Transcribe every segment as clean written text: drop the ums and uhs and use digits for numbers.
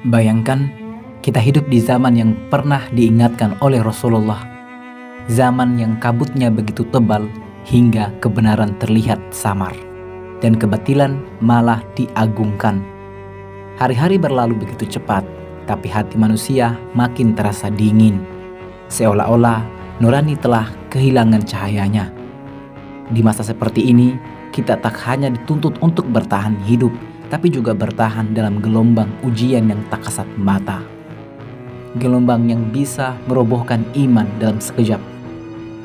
Bayangkan, kita hidup di zaman yang pernah diingatkan oleh Rasulullah. Zaman yang kabutnya begitu tebal hingga kebenaran terlihat samar. Dan kebatilan malah diagungkan. Hari-hari berlalu begitu cepat, tapi hati manusia makin terasa dingin. Seolah-olah nurani telah kehilangan cahayanya. Di masa seperti ini, kita tak hanya dituntut untuk bertahan hidup, tapi juga bertahan dalam gelombang ujian yang tak kasat mata. Gelombang yang bisa merobohkan iman dalam sekejap.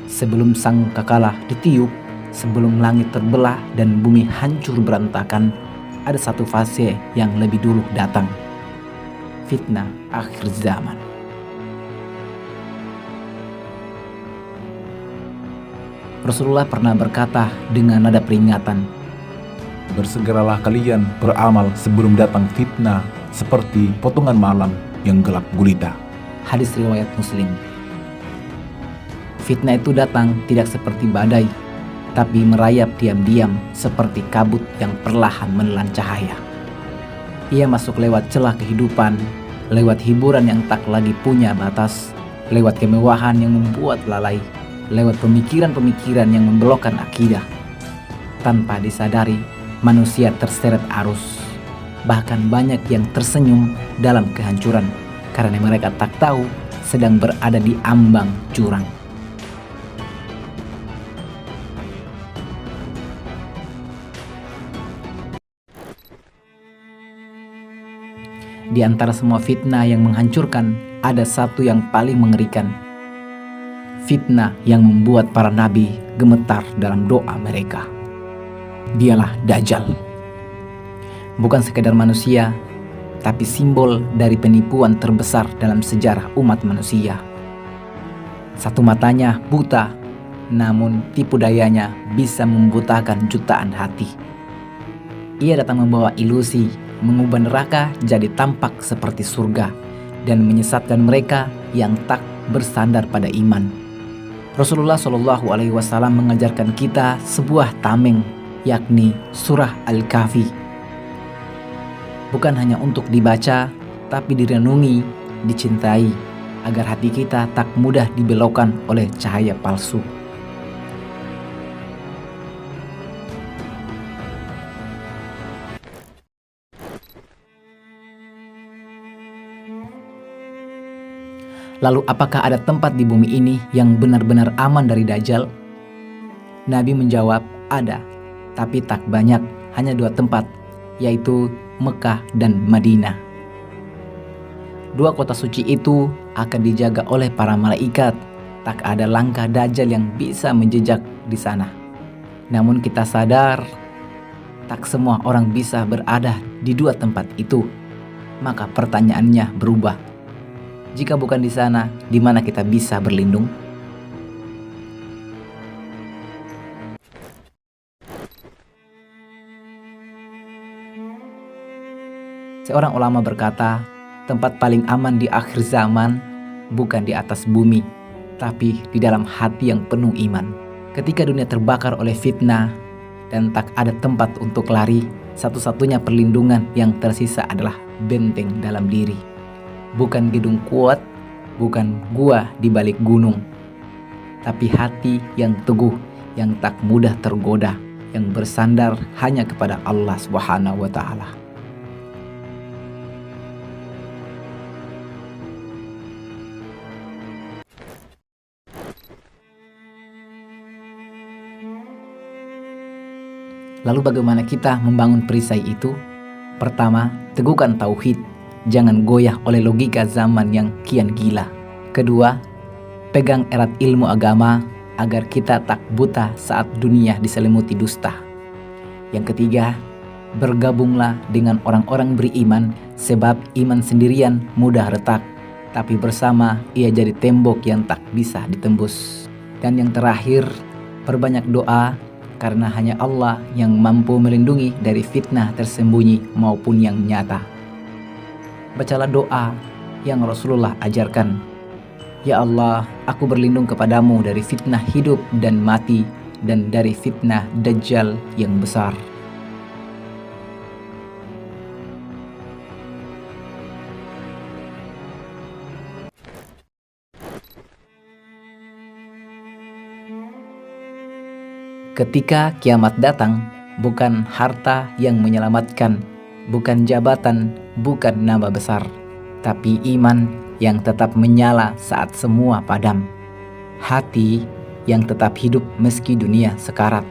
Sebelum sang kakalah ditiup, sebelum langit terbelah dan bumi hancur berantakan, ada satu fase yang lebih dulu datang. Fitnah akhir zaman. Rasulullah pernah berkata dengan nada peringatan, "Bersegeralah kalian beramal sebelum datang fitnah seperti potongan malam yang gelap gulita." Hadis riwayat Muslim. Fitnah itu datang tidak seperti badai, tapi merayap diam-diam seperti kabut yang perlahan menelan cahaya. Ia masuk lewat celah kehidupan, lewat hiburan yang tak lagi punya batas, lewat kemewahan yang membuat lalai, lewat pemikiran-pemikiran yang membelokkan akidah. Tanpa disadari, manusia terseret arus. Bahkan banyak yang tersenyum dalam kehancuran karena mereka tak tahu sedang berada di ambang jurang. Di antara semua fitnah yang menghancurkan, ada satu yang paling mengerikan. Fitnah yang membuat para nabi gemetar dalam doa mereka. Dialah Dajjal. Bukan sekedar manusia, tapi simbol dari penipuan terbesar dalam sejarah umat manusia. Satu matanya buta, namun tipu dayanya bisa membutakan jutaan hati. Ia datang membawa ilusi, mengubah neraka jadi tampak seperti surga, dan menyesatkan mereka yang tak bersandar pada iman. Rasulullah Shallallahu Alaihi Wasallam mengajarkan kita sebuah tameng, yakni surah Al-Kahfi. Bukan hanya untuk dibaca, tapi direnungi, dicintai, agar hati kita tak mudah dibelokkan oleh cahaya palsu. Lalu apakah ada tempat di bumi ini yang benar-benar aman dari Dajjal? Nabi menjawab, ada, tapi tak banyak, hanya 2 tempat, yaitu Mekah dan Madinah. 2 kota suci itu akan dijaga oleh para malaikat. Tak ada langkah Dajjal yang bisa menjejak di sana. Namun kita sadar, tak semua orang bisa berada di 2 tempat itu. Maka pertanyaannya berubah. Jika bukan di sana, di mana kita bisa berlindung? Seorang ulama berkata, tempat paling aman di akhir zaman bukan di atas bumi, tapi di dalam hati yang penuh iman. Ketika dunia terbakar oleh fitnah dan tak ada tempat untuk lari, satu-satunya perlindungan yang tersisa adalah benteng dalam diri. Bukan gedung kuat, bukan gua di balik gunung, tapi hati yang teguh, yang tak mudah tergoda, yang bersandar hanya kepada Allah Subhanahu wa Ta'ala. Lalu bagaimana kita membangun perisai itu? Pertama, teguhkan tauhid. Jangan goyah oleh logika zaman yang kian gila. Kedua, pegang erat ilmu agama agar kita tak buta saat dunia diselimuti dusta. Yang ketiga, bergabunglah dengan orang-orang beriman, sebab iman sendirian mudah retak, tapi bersama ia jadi tembok yang tak bisa ditembus. Dan yang terakhir, perbanyak doa, karena hanya Allah yang mampu melindungi dari fitnah tersembunyi maupun yang nyata. Bacalah doa yang Rasulullah ajarkan. Ya Allah, aku berlindung kepadamu dari fitnah hidup dan mati, dan dari fitnah Dajjal yang besar. Ketika kiamat datang, bukan harta yang menyelamatkan, bukan jabatan, bukan nama besar, tapi iman yang tetap menyala saat semua padam. Hati yang tetap hidup meski dunia sekarat,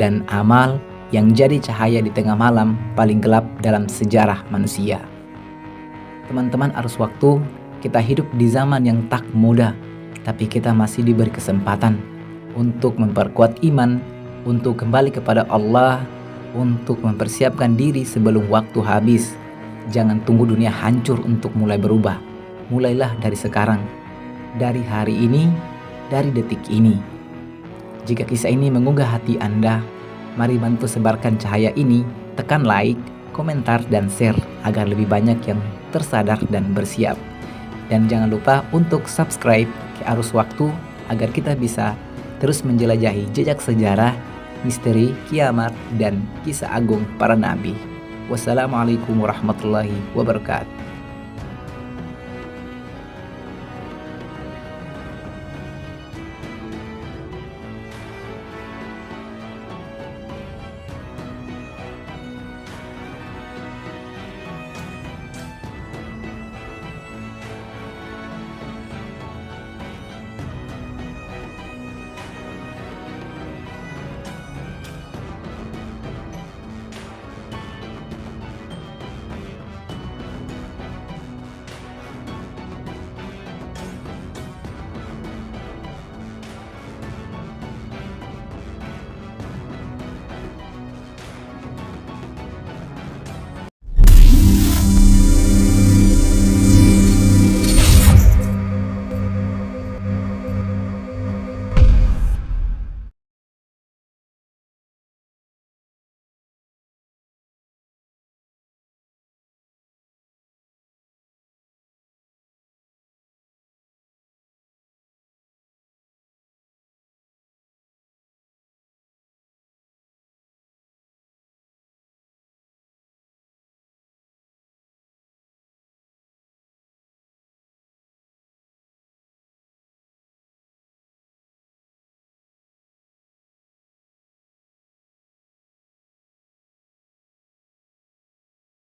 dan amal yang jadi cahaya di tengah malam paling gelap dalam sejarah manusia. Teman-teman arus waktu, kita hidup di zaman yang tak mudah, tapi kita masih diberi kesempatan untuk memperkuat iman, untuk kembali kepada Allah, untuk mempersiapkan diri sebelum waktu habis. Jangan tunggu dunia hancur untuk mulai berubah. Mulailah dari sekarang, dari hari ini, dari detik ini. Jika kisah ini menggugah hati Anda, mari bantu sebarkan cahaya ini, tekan like, komentar, dan share agar lebih banyak yang tersadar dan bersiap. Dan jangan lupa untuk subscribe ke Arus Waktu agar kita bisa terus menjelajahi jejak sejarah, misteri, kiamat, dan kisah agung para nabi. Wassalamualaikum warahmatullahi wabarakatuh.